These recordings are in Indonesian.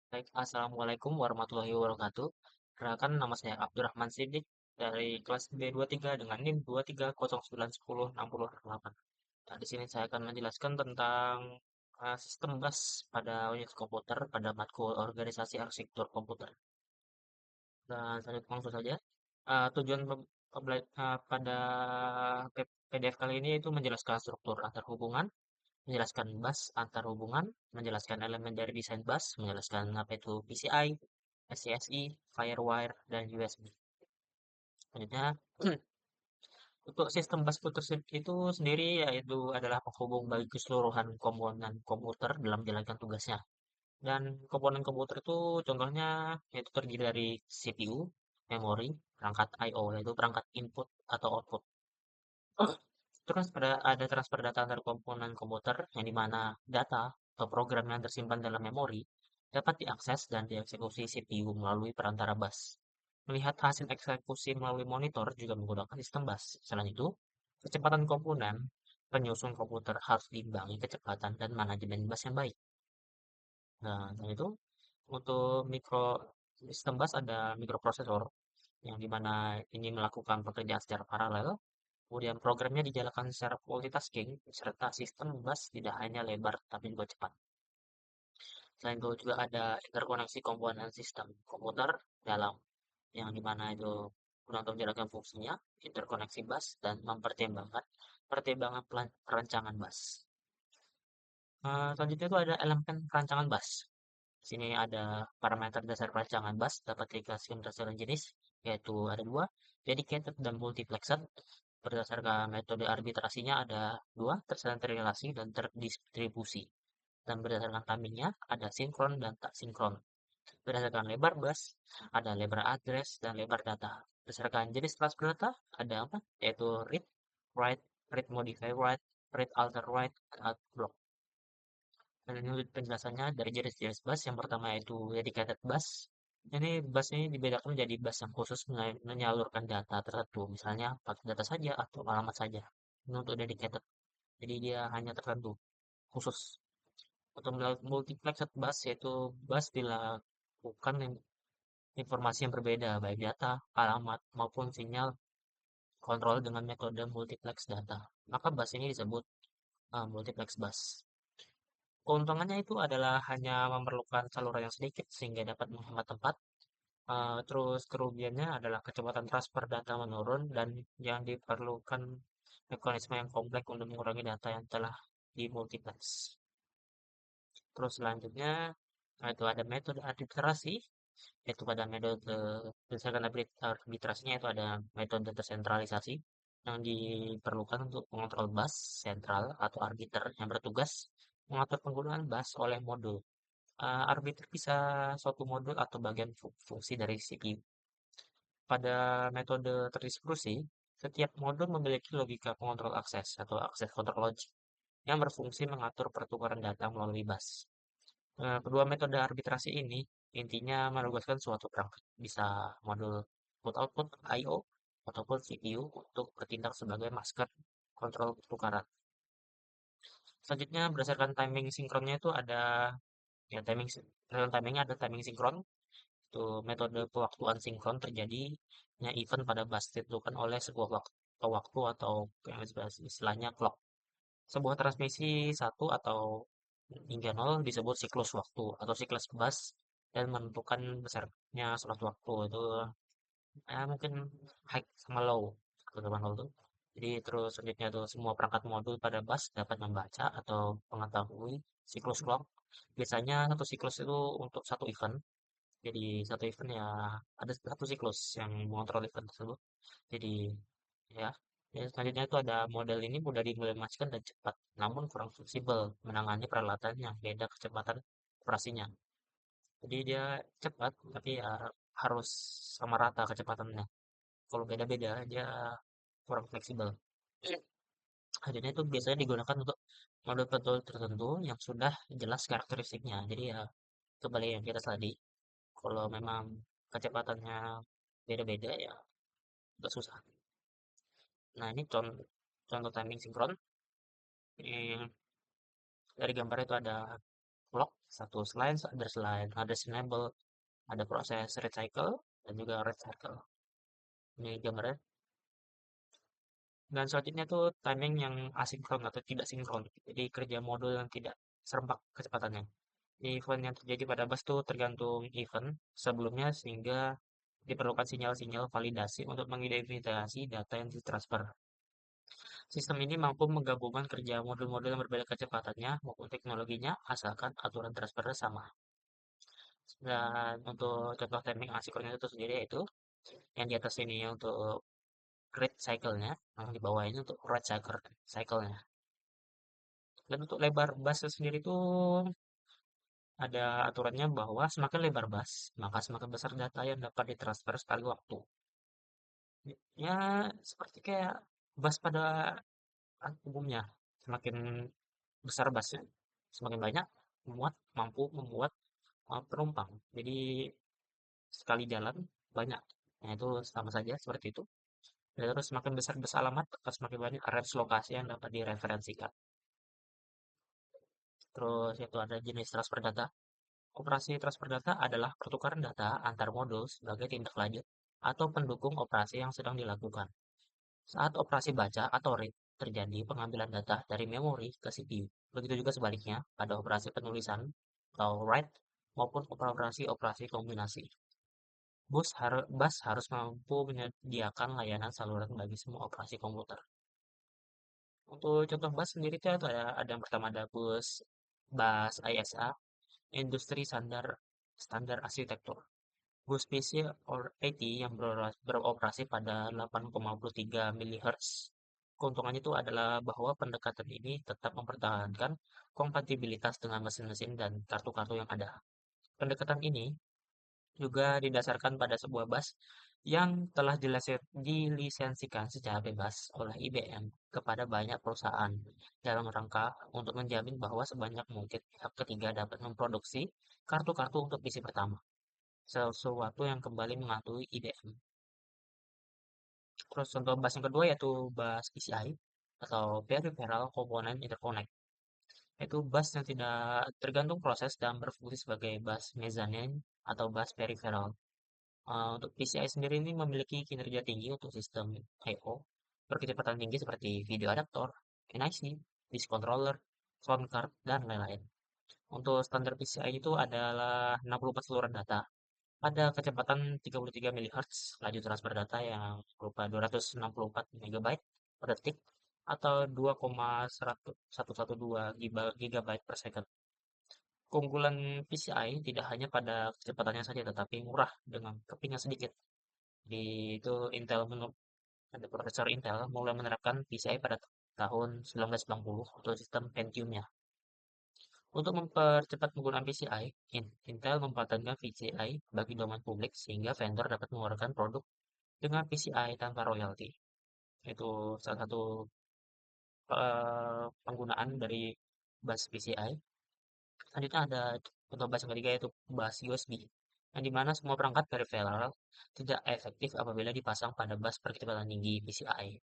Baik, Assalamualaikum warahmatullahi wabarakatuh. Perkenalkan nama saya Abdurrahman Siddiq dari kelas B23 dengan NIM 2309106068. Nah, di sini saya akan menjelaskan tentang sistem BAS pada unit komputer pada matkul organisasi arsitektur komputer. Dan saya langsung saja. Tujuan pada PDF kali ini itu menjelaskan struktur antar hubungan, menjelaskan bus antar hubungan, menjelaskan elemen dari desain bus, menjelaskan apa itu PCI, SCSI, Firewire, dan USB. Selanjutnya, untuk sistem bus itu sendiri yaitu adalah penghubung bagi keseluruhan komponen komputer dalam menjalankan tugasnya. Dan komponen komputer itu contohnya yaitu terdiri dari CPU, memori, perangkat I/O yaitu perangkat input atau output. Terus ada transfer data antar komponen komputer yang dimana data atau program yang tersimpan dalam memori dapat diakses dan dieksekusi CPU melalui perantara bus. Melihat hasil eksekusi melalui monitor juga menggunakan sistem bus. Selain itu, kecepatan komponen penyusun komputer harus diimbangi kecepatan dan manajemen bus yang baik. Nah, selain itu, untuk sistem bus ada mikroprosesor yang dimana ini melakukan pekerjaan secara paralel. Kemudian programnya dijalankan secara multitasking, serta sistem bus tidak hanya lebar tapi juga cepat. Selain itu juga ada interkoneksi komponen sistem komputer dalam yang dimana itu guna untuk menjalankan fungsinya, interkoneksi bus dan mempertimbangkan pertimbangan perancangan bus. Selanjutnya itu ada elemen perancangan bus. Di sini ada parameter dasar perancangan bus dapat dikasih berdasarkan jenis, yaitu ada dua, dedicated dan multiplexer. Berdasarkan metode arbitrasinya ada dua, tersentralisasi dan terdistribusi. Dan berdasarkan timingnya ada sinkron dan tak sinkron. Berdasarkan lebar bus, ada lebar address dan lebar data. Berdasarkan jenis transfer data, ada apa? Yaitu read, write, read modify write, read alter write, dan block. Dan ini penjelasannya dari jenis-jenis bus. Yang pertama yaitu dedicated bus. Ini bus ini dibedakan menjadi bus yang khusus menyalurkan data tertentu, misalnya paket data saja atau alamat saja. Ini untuk dedicated. Jadi dia hanya tertentu, khusus. Untuk multiplexed bus yaitu bus dilakukan informasi yang berbeda, baik data, alamat, maupun sinyal kontrol dengan metode multiplex data. Maka bus ini disebut multiplex bus. Keuntungannya itu adalah hanya memerlukan saluran yang sedikit sehingga dapat menghemat tempat. Terus kerugiannya adalah kecepatan transfer data menurun dan yang diperlukan mekanisme yang kompleks untuk mengurangi data yang telah dimultiplex. Terus selanjutnya itu ada metode arbitrasi, yaitu pada metode berdasarkan arbitrasinya itu ada metode tersentralisasi yang diperlukan untuk mengontrol bus sentral atau arbiter yang bertugas mengatur penggunaan bus oleh modul. Arbiter bisa suatu modul atau bagian fungsi dari CPU. Pada metode terdistribusi, setiap modul memiliki logika pengontrol akses atau akses control logic yang berfungsi mengatur pertukaran data melalui bus. Kedua metode arbitrasi ini intinya menugaskan suatu perangkat, bisa modul input-output I/O ataupun CPU untuk bertindak sebagai masker kontrol pertukaran. Selanjutnya berdasarkan timing sinkronnya itu ada ya berdasarkan timingnya ada timing sinkron. Itu metode pewaktuan sinkron terjadinya event pada bus ditentukan oleh sebuah waktu atau yang istilahnya clock. Sebuah transmisi satu atau hingga nol disebut siklus waktu atau siklus bus dan menentukan besarnya suatu waktu itu mungkin high sama low ketentuan low tuh. Jadi terus selanjutnya tuh semua perangkat modul pada bus dapat membaca atau mengetahui siklus clock. Biasanya satu siklus itu untuk satu event. Jadi satu event ya ada satu siklus yang mengontrol event tersebut. Jadi ya, selanjutnya itu ada model ini mudah diimplementasikan dan cepat, namun kurang fleksibel menangani peralatan yang beda kecepatan operasinya. Jadi dia cepat, tapi ya harus sama rata kecepatannya. Kalau beda-beda, dia kurang fleksibel. Akhirnya itu biasanya digunakan untuk model betul tertentu yang sudah jelas karakteristiknya. Jadi ya kembali yang kita tadi, kalau memang kecepatannya beda-beda ya agak susah. Nah ini contoh timing sinkron. Ini dari gambar itu ada clock, satu slice, ada enable, ada proses recycle, dan juga recycle. Ini gambarnya. Dan selanjutnya tuh timing yang asinkron atau tidak sinkron. Jadi kerja modul yang tidak serempak kecepatannya. Event yang terjadi pada bus tuh tergantung event sebelumnya sehingga diperlukan sinyal-sinyal validasi untuk mengidentifikasi data yang ditransfer. Sistem ini mampu menggabungkan kerja modul-modul yang berbeda kecepatannya maupun teknologinya asalkan aturan transfernya sama. Dan untuk contoh timing asinkronnya itu sendiri yaitu yang di atas ini untuk read cycle-nya, yang di bawah ini untuk write cycle-nya. Dan untuk lebar bus sendiri itu ada aturannya bahwa semakin lebar bus, maka semakin besar data yang dapat ditransfer sekali waktu. Ya, seperti kayak bus pada umumnya. Semakin besar busnya, semakin banyak mampu memuat penumpang. Jadi sekali jalan banyak. Nah, itu sama saja seperti itu. Dan terus semakin besar bus alamat, maka semakin banyak range lokasi yang dapat direferensikan. Terus itu ada jenis transfer data. Operasi transfer data adalah pertukaran data antar modul sebagai tindak lanjut atau pendukung operasi yang sedang dilakukan. Saat operasi baca atau read, terjadi pengambilan data dari memori ke CPU. Begitu juga sebaliknya pada operasi penulisan atau write maupun operasi-operasi kombinasi. Bus harus mampu menyediakan layanan saluran bagi semua operasi komputer. Untuk contoh bus sendiri itu ada yang pertama ada bus ISA, industri standar arsitektur. Bus PC or 80 yang beroperasi pada 8,3 MHz. Keuntungannya itu adalah bahwa pendekatan ini tetap mempertahankan kompatibilitas dengan mesin-mesin dan kartu-kartu yang ada. Pendekatan ini juga didasarkan pada sebuah bus yang telah dilisensikan secara bebas oleh IBM kepada banyak perusahaan dalam rangka untuk menjamin bahwa sebanyak mungkin pihak ketiga dapat memproduksi kartu-kartu untuk PC pertama, sesuatu yang kembali mengatui IBM. Terus contoh bus yang kedua yaitu bus PCI atau Peripheral Component Interconnect. Itu bus yang tidak tergantung proses dan berfungsi sebagai bus mezzanine atau bus peripheral. Untuk PCI sendiri ini memiliki kinerja tinggi untuk sistem I/O berkecepatan tinggi seperti video adaptor, NIC, disk controller, sound card, dan lain-lain. Untuk standar PCI itu adalah 64 saluran data pada kecepatan 33 MHz, laju transfer data yang berupa 264 MB per detik atau 2,1112 GB per second. Keunggulan PCI tidak hanya pada kecepatannya saja, tetapi murah dengan kepingan sedikit. Di itu ada prosesor Intel mulai menerapkan PCI pada tahun 1990 untuk sistem Pentium-nya. Untuk mempercepat penggunaan PCI, Intel mempatenkan PCI bagi domain publik sehingga vendor dapat mengeluarkan produk dengan PCI tanpa royalti. Itu salah satu penggunaan dari bus PCI. Selanjutnya ada contoh bus yang ketiga yaitu bus USB, yang dimana semua perangkat peripheral tidak efektif apabila dipasang pada bus berkecepatan tinggi PCI.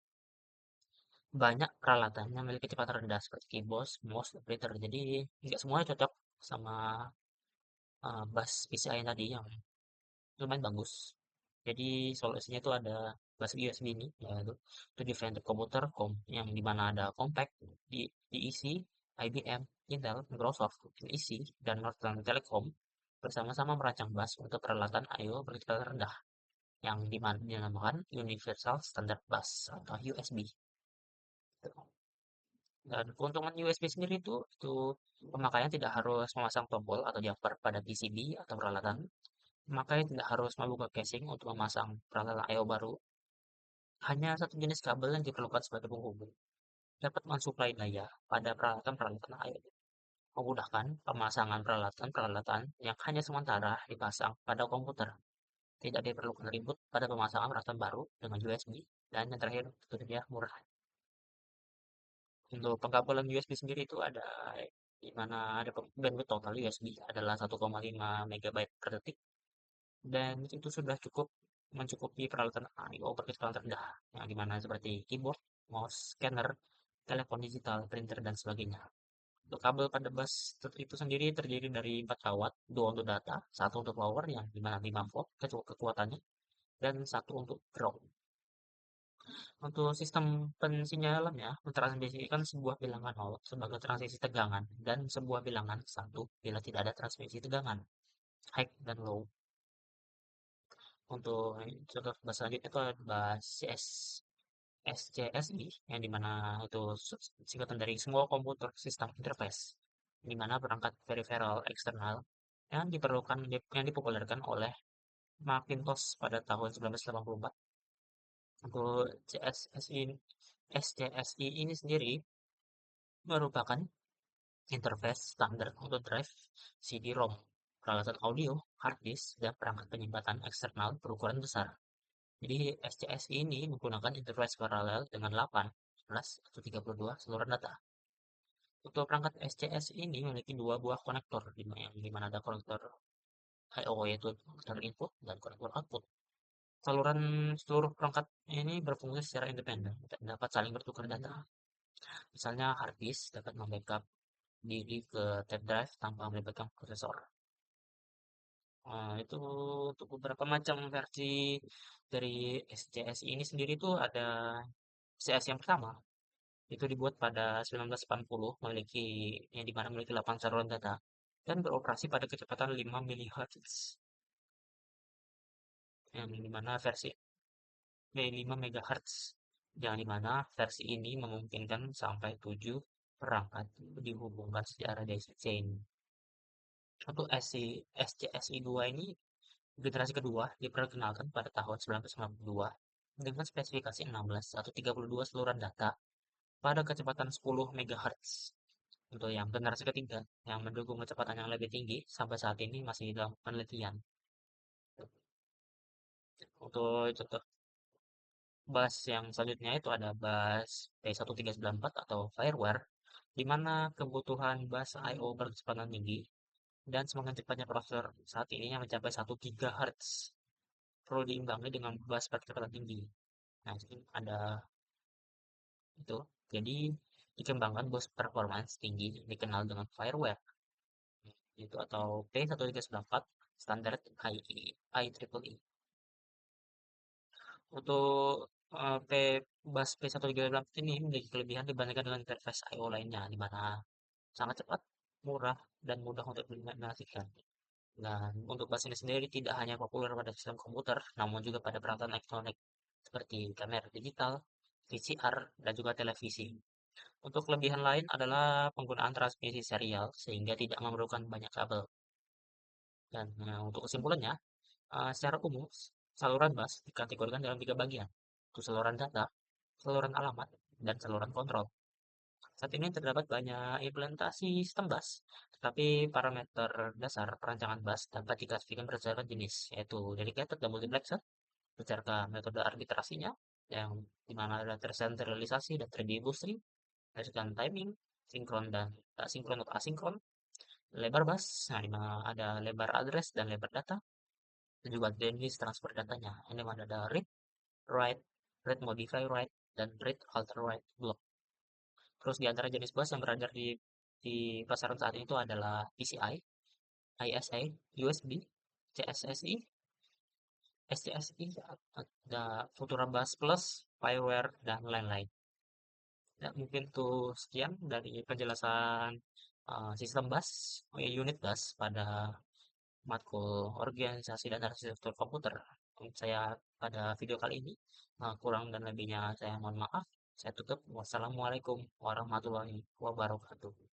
Banyak peralatan yang memiliki kecepatan rendah seperti keyboard, mouse, dan printer. Jadi nggak semuanya cocok sama bus PCI tadi yang lumayan bagus. Jadi solusinya itu ada bus USB ini, yaitu 7 vendor komputer yang dimana ada Compaq, diisi IBM, Intel, Microsoft, NEC, dan Northern Telecom bersama-sama merancang bus untuk peralatan I/O berkecepatan rendah yang dinamakan Universal Standard Bus atau USB. Dan keuntungan USB sendiri itu pemakaian tidak harus memasang tombol atau jumper pada PCB atau peralatan. Pemakaian tidak harus membuka casing untuk memasang peralatan I/O baru. Hanya satu jenis kabel yang diperlukan sebagai penghubung dapat mensuplai daya pada peralatan-peralatan I/O, memudahkan pemasangan peralatan-peralatan yang hanya sementara dipasang pada komputer. Tidak diperlukan ribut pada pemasangan peralatan baru dengan USB. Dan yang terakhir, tentu saja murah. Untuk pengkabelan USB sendiri itu ada di mana ada bandwidth total USB adalah 1,5 MB per detik dan itu sudah cukup mencukupi peralatan I/O berkecepatan rendah yang dimana seperti keyboard, mouse, scanner, telepon digital, printer dan sebagainya. Untuk kabel pada bus itu sendiri terdiri dari 4 kawat, dua untuk data, satu untuk power yang dimana 5 volt kekuatannya, dan satu untuk ground. Untuk sistem pensinyalannya mentransmisikan sebuah bilangan 0 sebagai transisi tegangan dan sebuah bilangan 1 bila tidak ada transmisi tegangan, high dan low. Untuk contoh bus selanjutnya itu ada bus SCSI yang dimana itu singkatan dari Small Computer System Interface, di mana perangkat peripheral eksternal yang dipopulerkan oleh Macintosh pada tahun 1984. Untuk SCSI ini sendiri merupakan interface standar untuk drive CD-ROM, peralatan audio, hard disk, dan perangkat penyimpanan eksternal berukuran besar. Jadi SCSI ini menggunakan interface paralel dengan 8, 11, atau 32 saluran data. Untuk perangkat SCSI ini memiliki dua buah konektor, yang dimana ada konektor I/O yaitu konektor input dan konektor output. Saluran seluruh perangkat ini berfungsi secara independen dan dapat saling bertukar data. Misalnya hard disk dapat membackup diri ke tape drive tanpa melibatkan prosesor. Itu untuk beberapa macam versi dari SCSI ini sendiri tuh ada CS yang pertama. Itu dibuat pada 1980 yang dimana memiliki 8 saluran data dan beroperasi pada kecepatan 5 MHz yang dimana versi 5 MHz yang dimana versi ini memungkinkan sampai 7 perangkat dihubungkan secara daisy chain. Untuk SCSI 2 ini generasi kedua diperkenalkan pada tahun 1992 dengan spesifikasi 16 atau 32 saluran data pada kecepatan 10 MHz. Untuk yang generasi ketiga yang mendukung kecepatan yang lebih tinggi sampai saat ini masih dalam penelitian. Untuk contoh bus yang selanjutnya itu ada bus P1394 atau fireware, di mana kebutuhan bus I/O berkecepatan tinggi dan semakin cepatnya prosesor saat ini yang mencapai 1 GHz perlu diimbangi dengan bus berkecepatan tinggi. Nah, ini ada itu. Jadi dikembangkan bus performance tinggi yang dikenal dengan fireware itu atau P1394 standar IEEE. Untuk P bus P1394 ini memiliki kelebihan dibandingkan dengan interface I/O lainnya, di mana sangat cepat, murah, dan mudah untuk diimplementasikan. Dan untuk bus ini sendiri tidak hanya populer pada sistem komputer, namun juga pada peralatan elektronik seperti kamera digital, VCR, dan juga televisi. Untuk kelebihan lain adalah penggunaan transmisi serial sehingga tidak memerlukan banyak kabel. Dan untuk kesimpulannya, secara umum saluran bus dikategorikan dalam 3 bagian, yaitu saluran data, saluran alamat, dan saluran kontrol. Saat ini terdapat banyak implementasi sistem bus, tetapi parameter dasar perancangan bus dapat diklasifikasikan berdasarkan jenis, yaitu dedicated dan multiplexer, berdasarkan metode arbitrasinya, yang dimana ada tersentralisasi dan terdistribusi, berdasarkan timing, sinkron dan tak sinkron atau asinkron, lebar bus, nah dimana ada lebar address dan lebar data, dan juga jenis transfer datanya. Ini mana ada read, write, read modify write, dan read alter write block. Terus di antara jenis bus yang beredar di pasaran saat ini itu adalah PCI, ISA, USB, CSSI, SCSI, ada Futura Bus Plus, Fireware, dan lain-lain. Ya, mungkin itu sekian dari penjelasan sistem bus, unit bus pada matkul organisasi dan arsitektur komputer. Untuk saya pada video kali ini, kurang dan lebihnya saya mohon maaf. Saya tutup. Wassalamualaikum warahmatullahi wabarakatuh.